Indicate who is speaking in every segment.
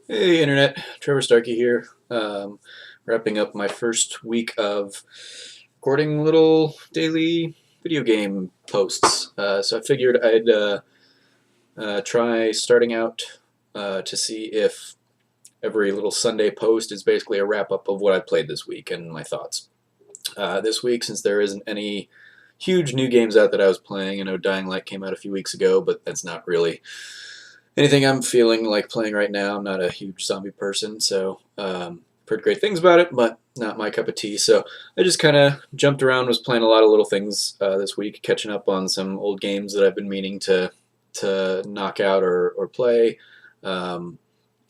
Speaker 1: Hey Internet, Trevor Starkey here. Wrapping up my first week of recording little daily video game posts. So I figured I'd try starting out to see if every little Sunday post is basically a wrap up of what I played this week and my thoughts. This week, since there isn't any huge new games out that I was playing, I know Dying Light came out a few weeks ago, but that's not really anything I'm feeling like playing right now. I'm not a huge zombie person, so heard great things about it, but not my cup of tea. So I just kind of jumped around, was playing a lot of little things this week, catching up on some old games that I've been meaning to knock out or play, um,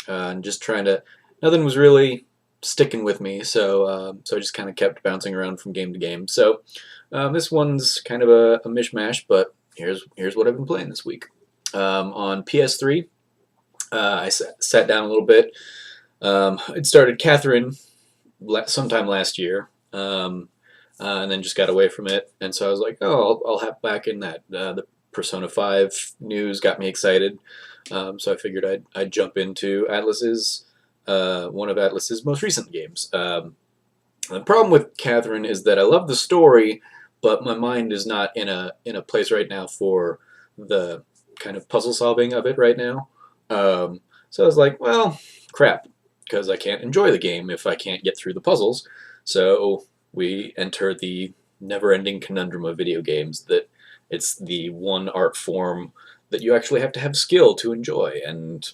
Speaker 1: and just trying to. Nothing was really sticking with me, so I just kind of kept bouncing around from game to game. So this one's kind of a mishmash, but here's what I've been playing this week. On PS3, I sat down a little bit. I'd started Catherine sometime last year, and then just got away from it. And so I was like, oh, I'll hop back in that. The Persona 5 news got me excited, so I figured I'd jump into Atlus's one of Atlus's most recent games. The problem with Catherine is that I love the story, but my mind is not in a place right now for the kind of puzzle solving of it right now. So I was like, well, crap, because I can't enjoy the game if I can't get through the puzzles. So we enter the never-ending conundrum of video games that it's the one art form that you actually have to have skill to enjoy, and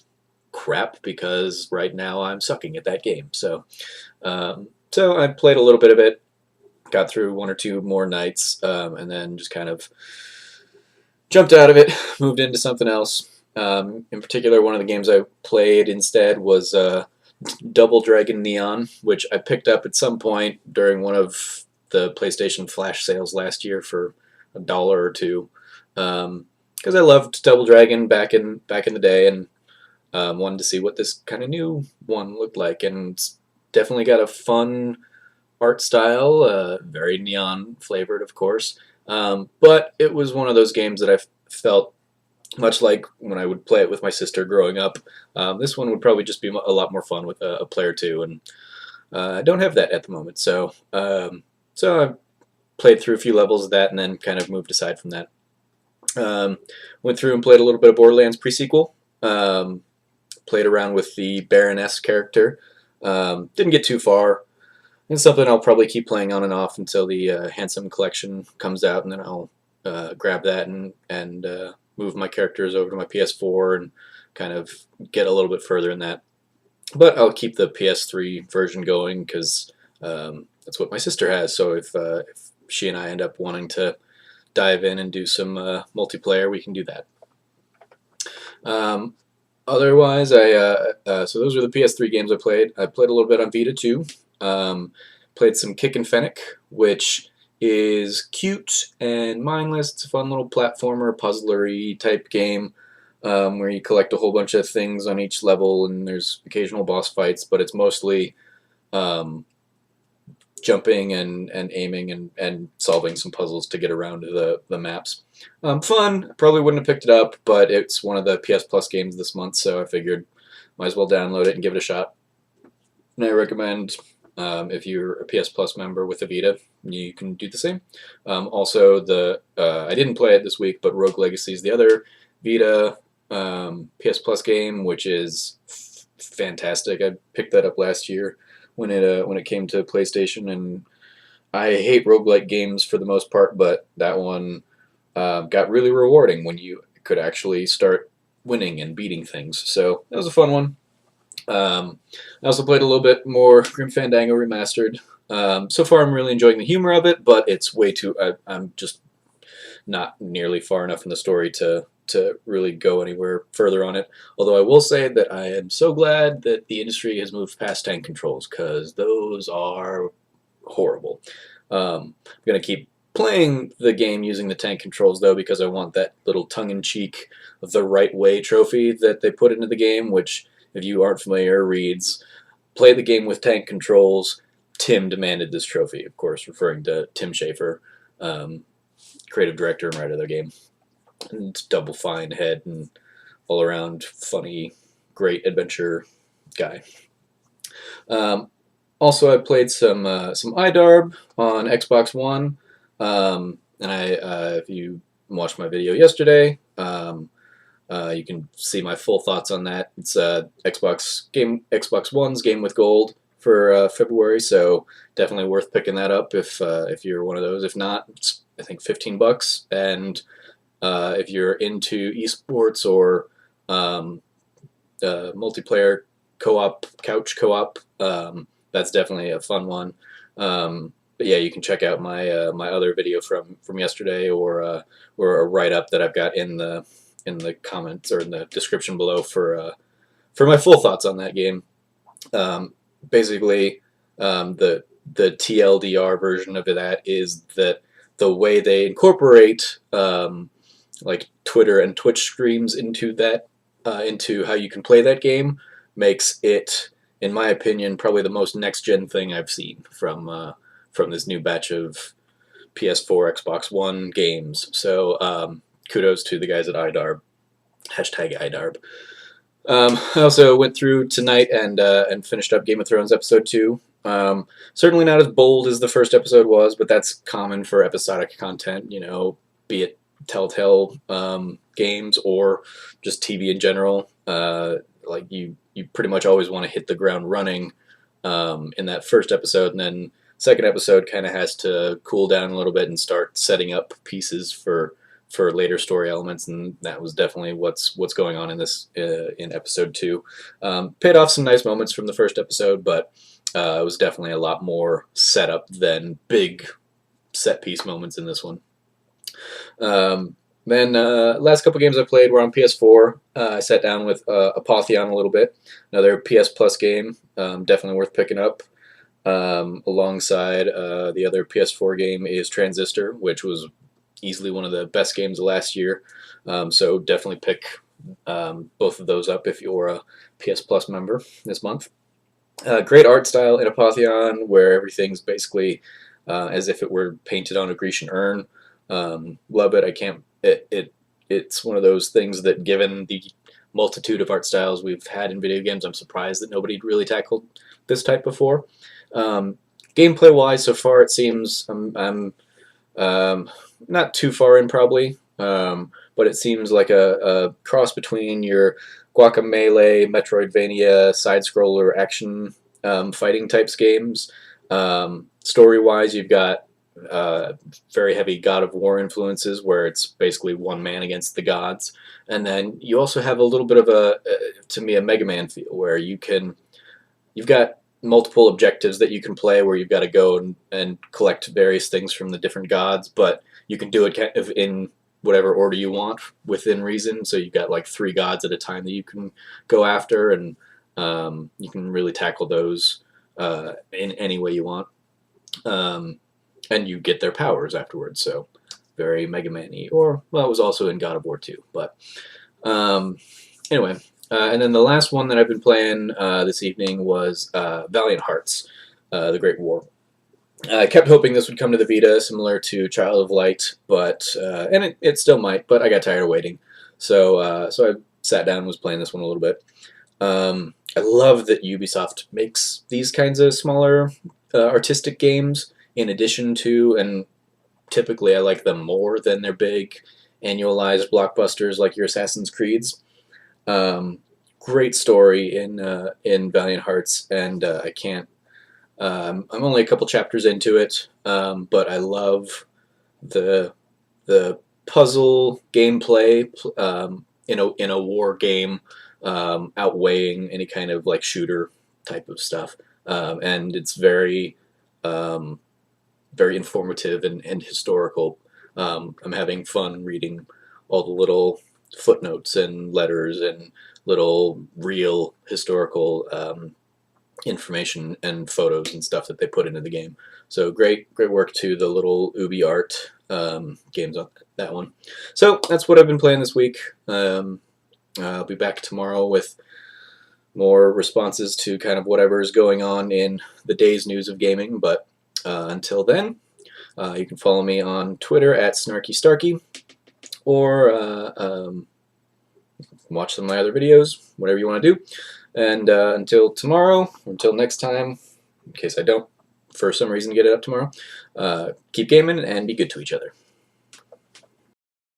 Speaker 1: crap, because right now I'm sucking at that game. So I played a little bit of it, got through one or two more nights, and then just kind of jumped out of it, moved into something else. In particular, one of the games I played instead was Double Dragon Neon, which I picked up at some point during one of the PlayStation Flash sales last year for $1 or two, because I loved Double Dragon back in the day, and wanted to see what this kind of new one looked like, and it's definitely got a fun art style, very neon flavored, of course. But it was one of those games that I felt much like when I would play it with my sister growing up. This one would probably just be a lot more fun with a player too, and I don't have that at the moment. So I played through a few levels of that, and then kind of moved aside from that. Went through and played a little bit of Borderlands pre-sequel. Played around with the Baroness character. Didn't get too far. It's something I'll probably keep playing on and off until the Handsome Collection comes out, and then I'll grab that and move my characters over to my PS4 and kind of get a little bit further in that. But I'll keep the PS3 version going because that's what my sister has. So if she and I end up wanting to dive in and do some multiplayer, we can do that. Um, Otherwise, so those are the PS3 games I played. I played a little bit on Vita too. Played some Kick and Fennec, which is cute and mindless. It's a fun little platformer, puzzlery type game where you collect a whole bunch of things on each level, and there's occasional boss fights, but it's mostly um, jumping and aiming and solving some puzzles to get around the maps. Fun. Probably wouldn't have picked it up, but it's one of the PS Plus games this month, so I figured might as well download it and give it a shot. And I recommend if you're a PS Plus member with a Vita, you can do the same. Also, I didn't play it this week, but Rogue Legacy is the other Vita PS Plus game, which is fantastic. I picked that up last year when it came to PlayStation, and I hate roguelike games for the most part, but that one got really rewarding when you could actually start winning and beating things. So that was a fun one. I also played a little bit more Grim Fandango Remastered. So far, I'm really enjoying the humor of it, but it's way too. I'm just not nearly far enough in the story to really go anywhere further on it. Although I will say that I am so glad that the industry has moved past tank controls, because those are horrible. I'm gonna keep playing the game using the tank controls though, because I want that little tongue-in-cheek the right way trophy that they put into the game, which, if you aren't familiar, reads, play the game with tank controls. Tim demanded this trophy, of course, referring to Tim Schafer, um, creative director and writer of the game. And it's Double Fine head and all around funny, great adventure guy. Also, I played some iDarb on Xbox One, and if you watched my video yesterday, you can see my full thoughts on that. It's Xbox One's Game with Gold for February, so definitely worth picking that up if you're one of those. If not, it's I think $15, and if you're into esports or multiplayer co-op, couch co-op, that's definitely a fun one. But yeah, you can check out my my other video from yesterday, or a write-up that I've got in the comments or in the description below for my full thoughts on that game. Basically, the TLDR version of that is that the way they incorporate like Twitter and Twitch streams into that into how you can play that game makes it, in my opinion, probably the most next-gen thing I've seen from this new batch of PS4, Xbox One games. So kudos to the guys at iDarb. Hashtag iDarb. I also went through tonight and finished up Game of Thrones episode 2. Certainly not as bold as the first episode was, but that's common for episodic content, you know, be it Telltale games or just TV in general. Like you pretty much always want to hit the ground running in that first episode, and then second episode kind of has to cool down a little bit and start setting up pieces for later story elements, and that was definitely what's going on in this in episode 2. Paid off some nice moments from the first episode, but it was definitely a lot more setup than big set piece moments in this one. Then last couple games I played were on PS4. I sat down with Apotheon a little bit, another PS Plus game, definitely worth picking up. Alongside the other PS4 game is Transistor, which was easily one of the best games of last year. So definitely pick both of those up if you're a PS Plus member this month. Great art style in Apotheon, where everything's basically as if it were painted on a Grecian urn. Love it. It's one of those things that, given the multitude of art styles we've had in video games, I'm surprised that nobody really tackled this type before. Gameplay wise, so far it seems I'm not too far in probably, but it seems like a cross between your Guacamelee, Metroidvania, side-scroller action fighting types games. Story-wise, you've got very heavy God of War influences, where it's basically one man against the gods, and then you also have a little bit of to me, a Mega Man feel, where you've got multiple objectives that you can play, where you've got to go and collect various things from the different gods, but you can do it kind of in whatever order you want within reason. So you've got like 3 gods at a time that you can go after, and you can really tackle those in any way you want. And you get their powers afterwards, so very Mega Man-y, or, well, it was also in God of War 2, but anyway. And then the last one that I've been playing this evening was Valiant Hearts, The Great War. I kept hoping this would come to the Vita, similar to Child of Light, but and it still might, but I got tired of waiting. So I sat down and was playing this one a little bit. I love that Ubisoft makes these kinds of smaller artistic games in addition to, and typically I like them more than their big annualized blockbusters like your Assassin's Creeds. Great story in Valiant Hearts, and I can't. I'm only a couple chapters into it, but I love the puzzle gameplay in a war game, outweighing any kind of like shooter type of stuff, and it's very very informative and historical. I'm having fun reading all the little footnotes and letters and little real historical information and photos and stuff that they put into the game. So great work to the little Ubi art games on that one. So that's what I've been playing this week. I'll be back tomorrow with more responses to kind of whatever is going on in the day's news of gaming, but until then, you can follow me on Twitter at SnarkyStarky, or watch some of my other videos, whatever you want to do. And until tomorrow, or until next time, in case I don't for some reason get it up tomorrow, keep gaming and be good to each other.